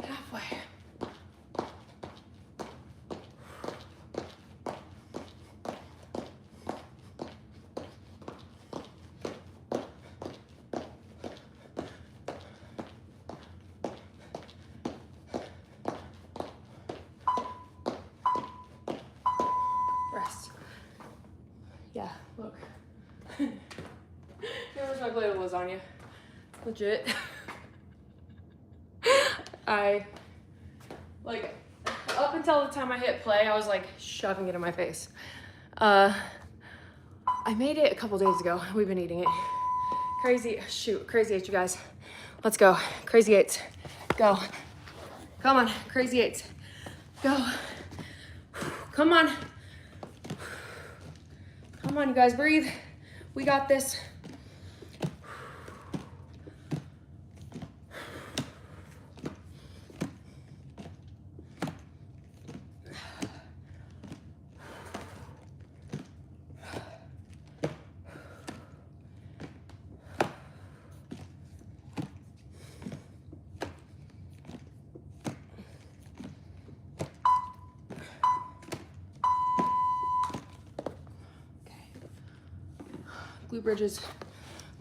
Halfway. Rest. Yeah, look. Here's my plate of lasagna. Legit. I, like, up until the time I hit play, I was like shoving it in my face. I made it a couple days ago. We've been eating it. Crazy 8s, you guys. Let's go. Crazy 8s. Go. Come on, crazy 8s. Go. Come on. Come on, you guys, breathe. We got this.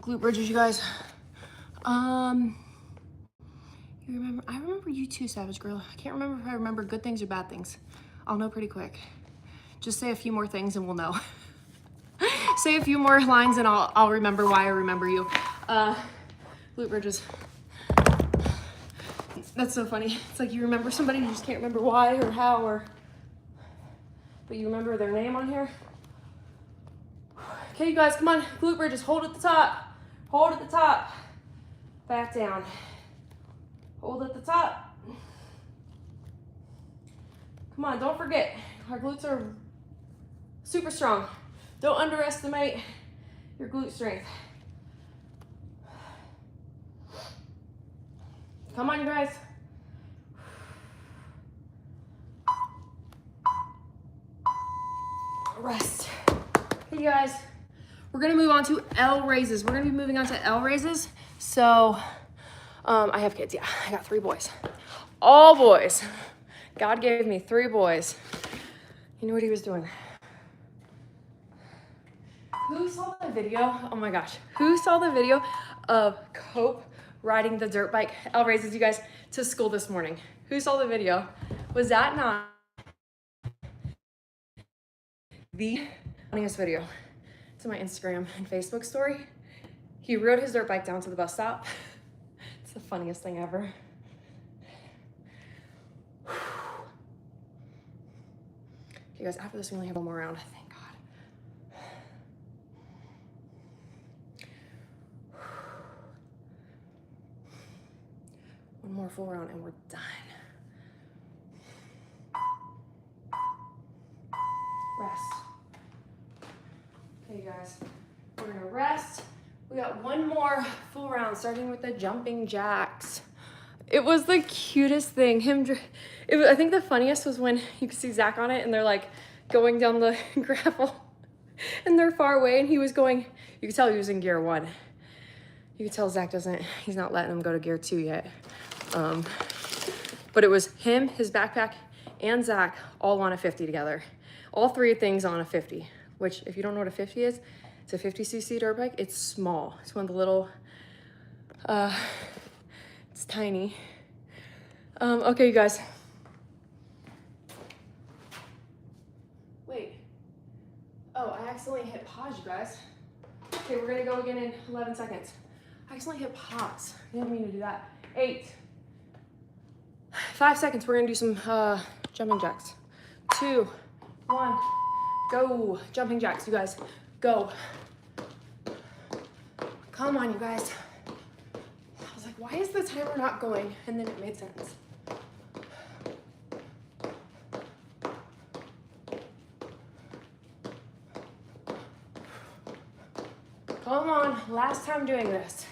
Glute bridges, you guys. You remember? I remember you too, Savage Girl. I can't remember if I remember good things or bad things. I'll know pretty quick. Just say a few more things and we'll know. Say a few more lines and I'll remember why I remember you. Glute bridges. That's so funny. It's like you remember somebody, you just can't remember why or how, or but you remember their name on here. Okay, you guys, come on. Glute bridges, hold at the top. Hold at the top. Back down. Hold at the top. Come on, don't forget, our glutes are super strong. Don't underestimate your glute strength. Come on, you guys. Rest. Hey, you guys. We're gonna move on to L raises. We're gonna be moving on to L raises. So, I have kids, yeah. I got 3 boys. All boys. God gave me 3 boys. You know what he was doing? Who saw the video? Oh my gosh. Who saw the video of Cope riding the dirt bike, L raises, you guys, to school this morning? Who saw the video? Was that not the funniest video? To my Instagram and Facebook story. He rode his dirt bike down to the bus stop. It's the funniest thing ever. Okay, guys, after this, we only have 1 more round, thank God. One more full round and we're done. Rest. Okay, you guys. more full rounds, starting with the jumping jacks. It was the cutest thing. I think the funniest was when you could see Zach on it and they're like going down the gravel and they're far away and he was going, you could tell he was in gear 1. You could tell Zach he's not letting him go to gear 2 yet. But it was him, his backpack, and Zach all on a 50 together. All 3 things on a 50, which if you don't know what a 50 is, it's a 50cc dirt bike. It's small. It's one of the little, it's tiny. Okay, you guys. Wait. Oh, I accidentally hit pause, you guys. Okay, we're gonna go again in 11 seconds. I accidentally hit pause. I didn't mean to do that. 8. 5 seconds, we're gonna do some jumping jacks. 2, 1, go. Jumping jacks, you guys, go. Come on, you guys. I was like, why is the timer not going? And then it made sense. Come on, last time doing this.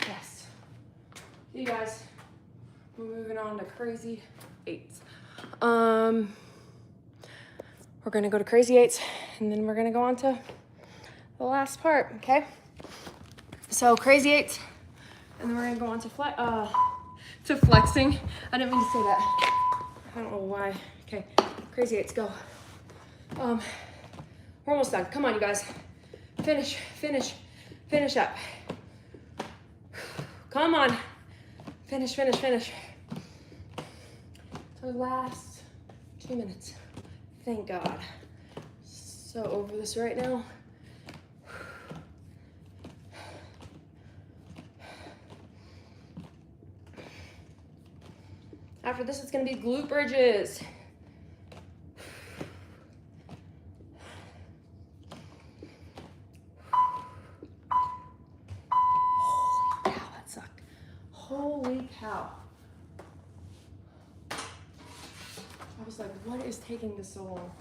Yes. You guys, we're moving on to crazy 8s. We're gonna go to crazy 8s and then we're gonna go on to the last part, okay? So crazy 8s, and then we're gonna go on to flexing. I didn't mean to say that. I don't know why. Okay, crazy 8s, go. We're almost done. Come on, you guys. Finish up. Come on. Finish. So last 2 minutes. Thank God. So over this right now. After this, it's gonna be glute bridges. Holy cow, that sucked. Holy cow. I was like, what is taking this so long?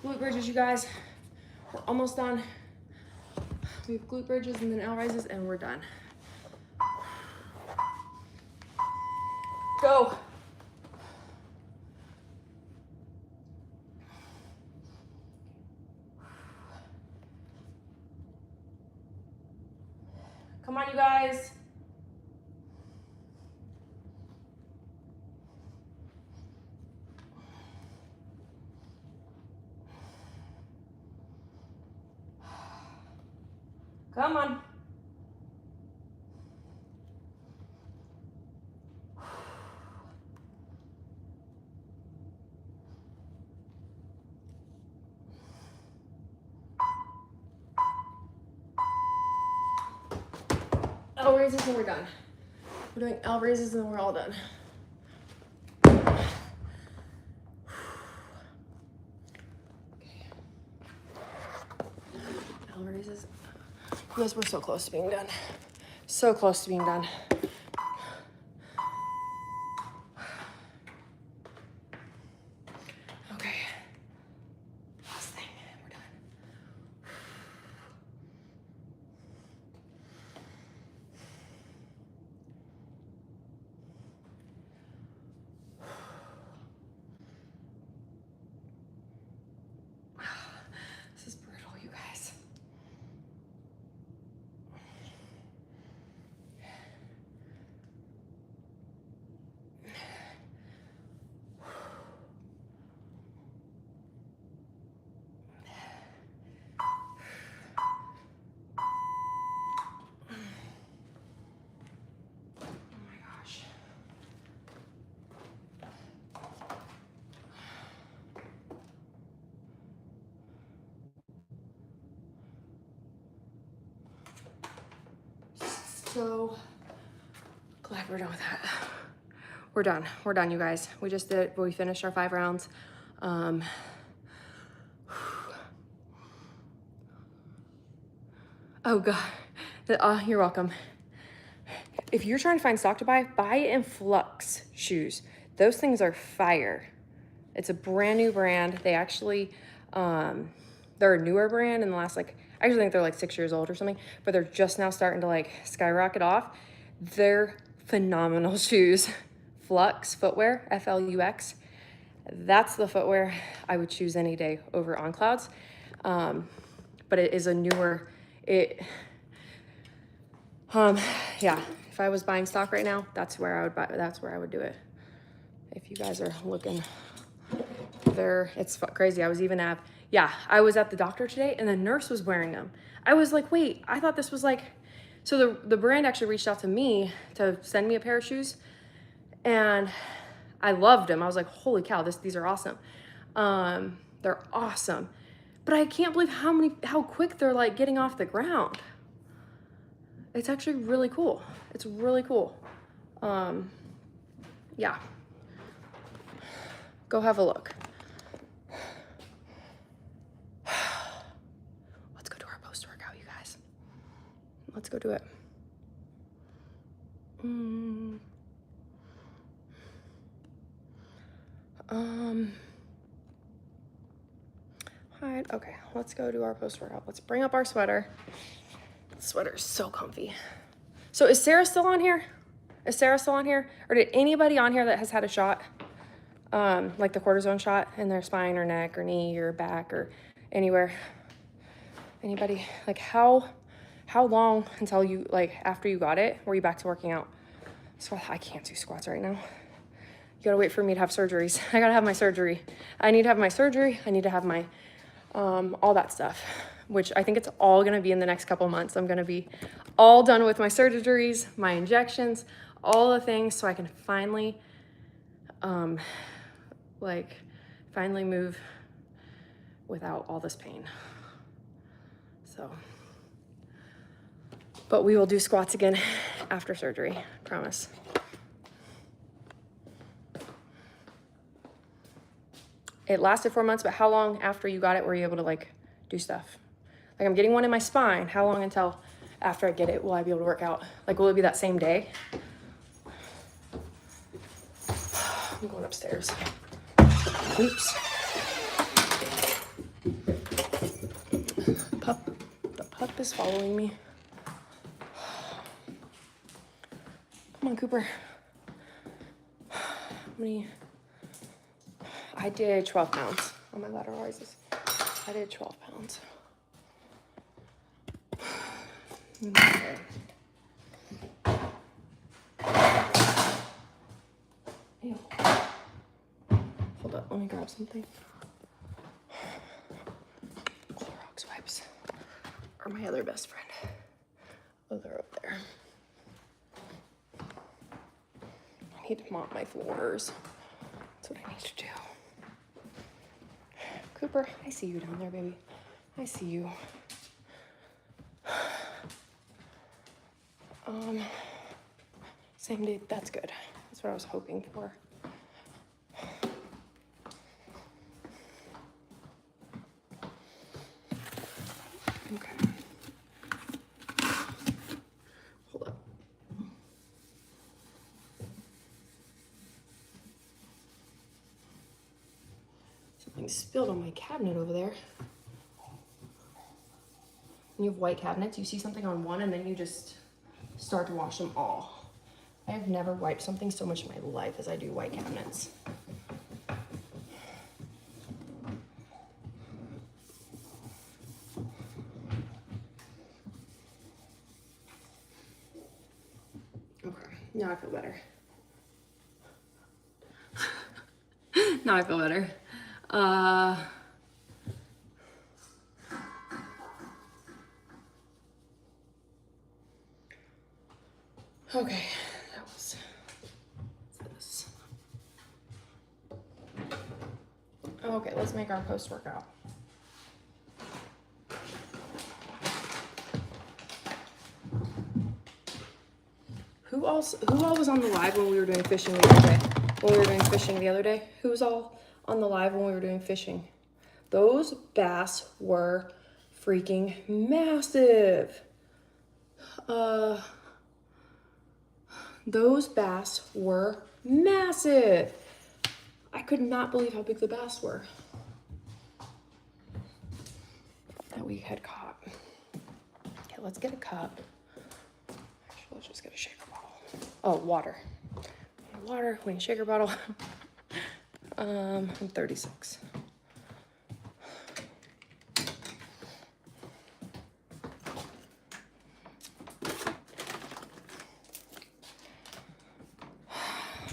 Glute bridges, you guys. We're almost done. We have glute bridges and then L rises and we're done. Go. Come on, you guys. Come on. L raises and we're done. We're doing L raises and then we're all done. Okay. L raises. You guys, we're so close to being done. So close to being done. Okay. Last thing, we're done. This is brutal, you guys. Oh my gosh. So glad we're done with that. We're done, you guys. We just did, we finished our 5 rounds. Oh God, you're welcome. If you're trying to find stock to buy it in Flux shoes. Those things are fire. It's a brand new brand. They actually, they're a newer brand in the last, like, I actually think they're like 6 years old or something, but they're just now starting to like skyrocket off. They're phenomenal shoes. Flux footwear, Flux. That's the footwear I would choose any day over On Clouds. But it is a newer, yeah, if I was buying stock right now, that's where I would buy, that's where I would do it. If you guys are looking there, it's crazy. I was at the doctor today and the nurse was wearing them. I was like, wait, I thought this was like, so the brand actually reached out to me to send me a pair of shoes and I loved them. I was like, holy cow, these are awesome. They're awesome. But I can't believe how quick they're like getting off the ground. It's actually really cool. It's really cool. Yeah. Go have a look. Let's go do our post-workout, you guys. Let's go do it. All right, okay, let's go do our post-workout. Let's bring up our sweater. The sweater is so comfy. So is Sarah still on here? Is Sarah still on here? Or did anybody on here that has had a shot, like the cortisone shot in their spine or neck or knee or back or anywhere? Anybody? Like how long until you, like after you got it, were you back to working out? I can't do squats right now. You gotta wait for me to have surgeries. I gotta have my surgery. I need to have my surgery. I need to have my, all that stuff, which I think it's all gonna be in the next couple months. I'm gonna be all done with my surgeries, my injections, all the things, so I can finally, finally move without all this pain. So, but we will do squats again after surgery, promise. It lasted 4 months, but how long after you got it were you able to like do stuff? Like I'm getting one in my spine. How long until after I get it will I be able to work out? Like will it be that same day? I'm going upstairs. Oops. The pup is following me. Come on, Cooper. How many? I did 12 pounds on my lateral rises. I did 12 pounds. Okay. Ew. Hold up, let me grab something. Clorox wipes are my other best friend. Oh, they're up there. I need to mop my floors. That's what I need to do. Cooper, I see you down there, baby. I see you. Same day, that's good. That's what I was hoping for. Okay. Hold up. Something spilled on my cabinet over there. When you have white cabinets, you see something on one and then you just start to wash them all. I have never wiped something so much in my life as I do white cabinets. Okay, now I feel better. Now I feel better. Okay, that was this. Okay, let's make our post-workout. Who all was on the live when we were doing fishing the other day? When we were doing fishing the other day? Who was all on the live when we were doing fishing? Those bass were freaking massive. Those bass were massive. I could not believe how big the bass were that we had caught. Okay, let's get a cup. Actually, let's just get a shaker bottle. Oh, water. Water, we need a shaker bottle. I'm 36.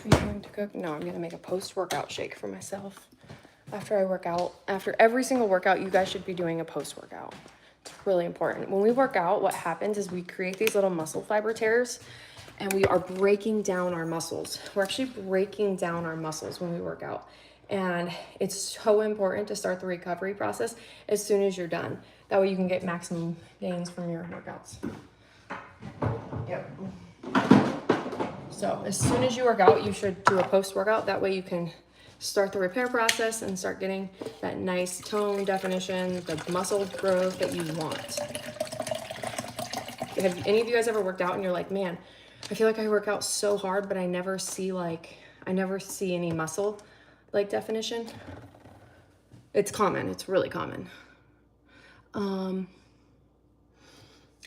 Are you going to cook? No, I'm gonna make a post-workout shake for myself. After I work out, after every single workout, you guys should be doing a post-workout. It's really important. When we work out, what happens is we create these little muscle fiber tears and we are breaking down our muscles. We're actually breaking down our muscles when we work out. And it's so important to start the recovery process as soon as you're done. That way you can get maximum gains from your workouts. Yep. So as soon as you work out, you should do a post-workout. That way you can start the repair process and start getting that nice tone, definition, the muscle growth that you want. Have any of you guys ever worked out and you're like, man, I feel like I work out so hard, but I never see any muscle like definition? It's common. It's really common.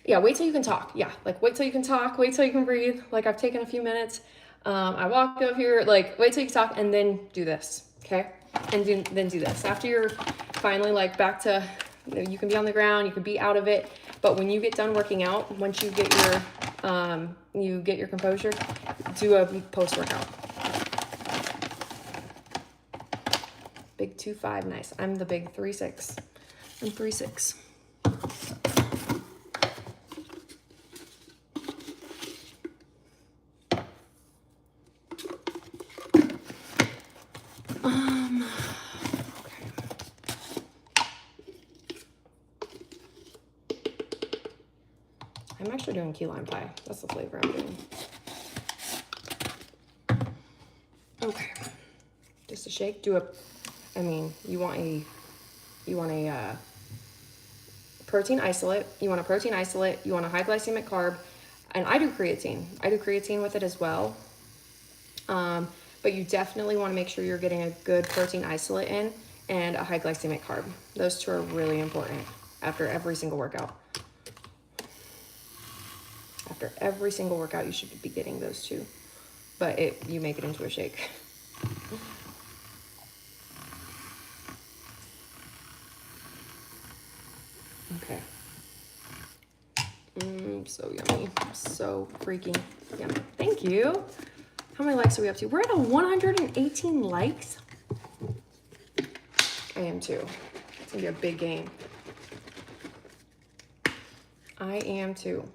Yeah, wait till you can talk. Yeah, like wait till you can talk, wait till you can breathe. Like I've taken a few minutes. I walked over here, like wait till you can talk and then do this, okay? And then do this. After you're finally like back to, you can be on the ground, you can be out of it. But when you get done working out, once you get your composure, do a post-workout. Big 2-5, nice. I'm the big 3-6. I'm 3-6. I'm actually doing key lime pie. That's the flavor I'm doing. Okay. Just a shake. You want a protein isolate. You want a protein isolate. You want a high glycemic carb. And I do creatine. I do creatine with it as well. But you definitely want to make sure you're getting a good protein isolate in and a high glycemic carb. Those two are really important after every single workout. After every single workout, you should be getting those two. But you make it into a shake. Okay. So yummy. So freaking yummy. Thank you. How many likes are we up to? We're at 118 likes. I am too. It's gonna be a big game. I am too.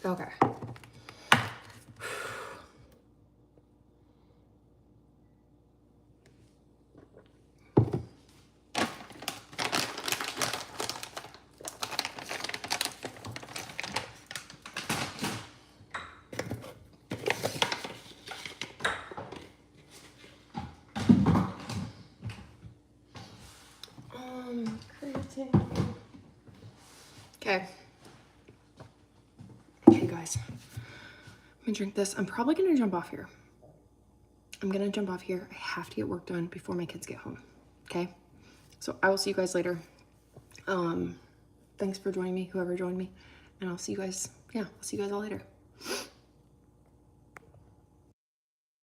Okay. Creatine. Okay. Okay, guys. I'm gonna drink this. I'm probably gonna jump off here. I have to get work done before my kids get home. Okay? So I will see you guys later. Thanks for joining me, whoever joined me. And I'll see you guys all later.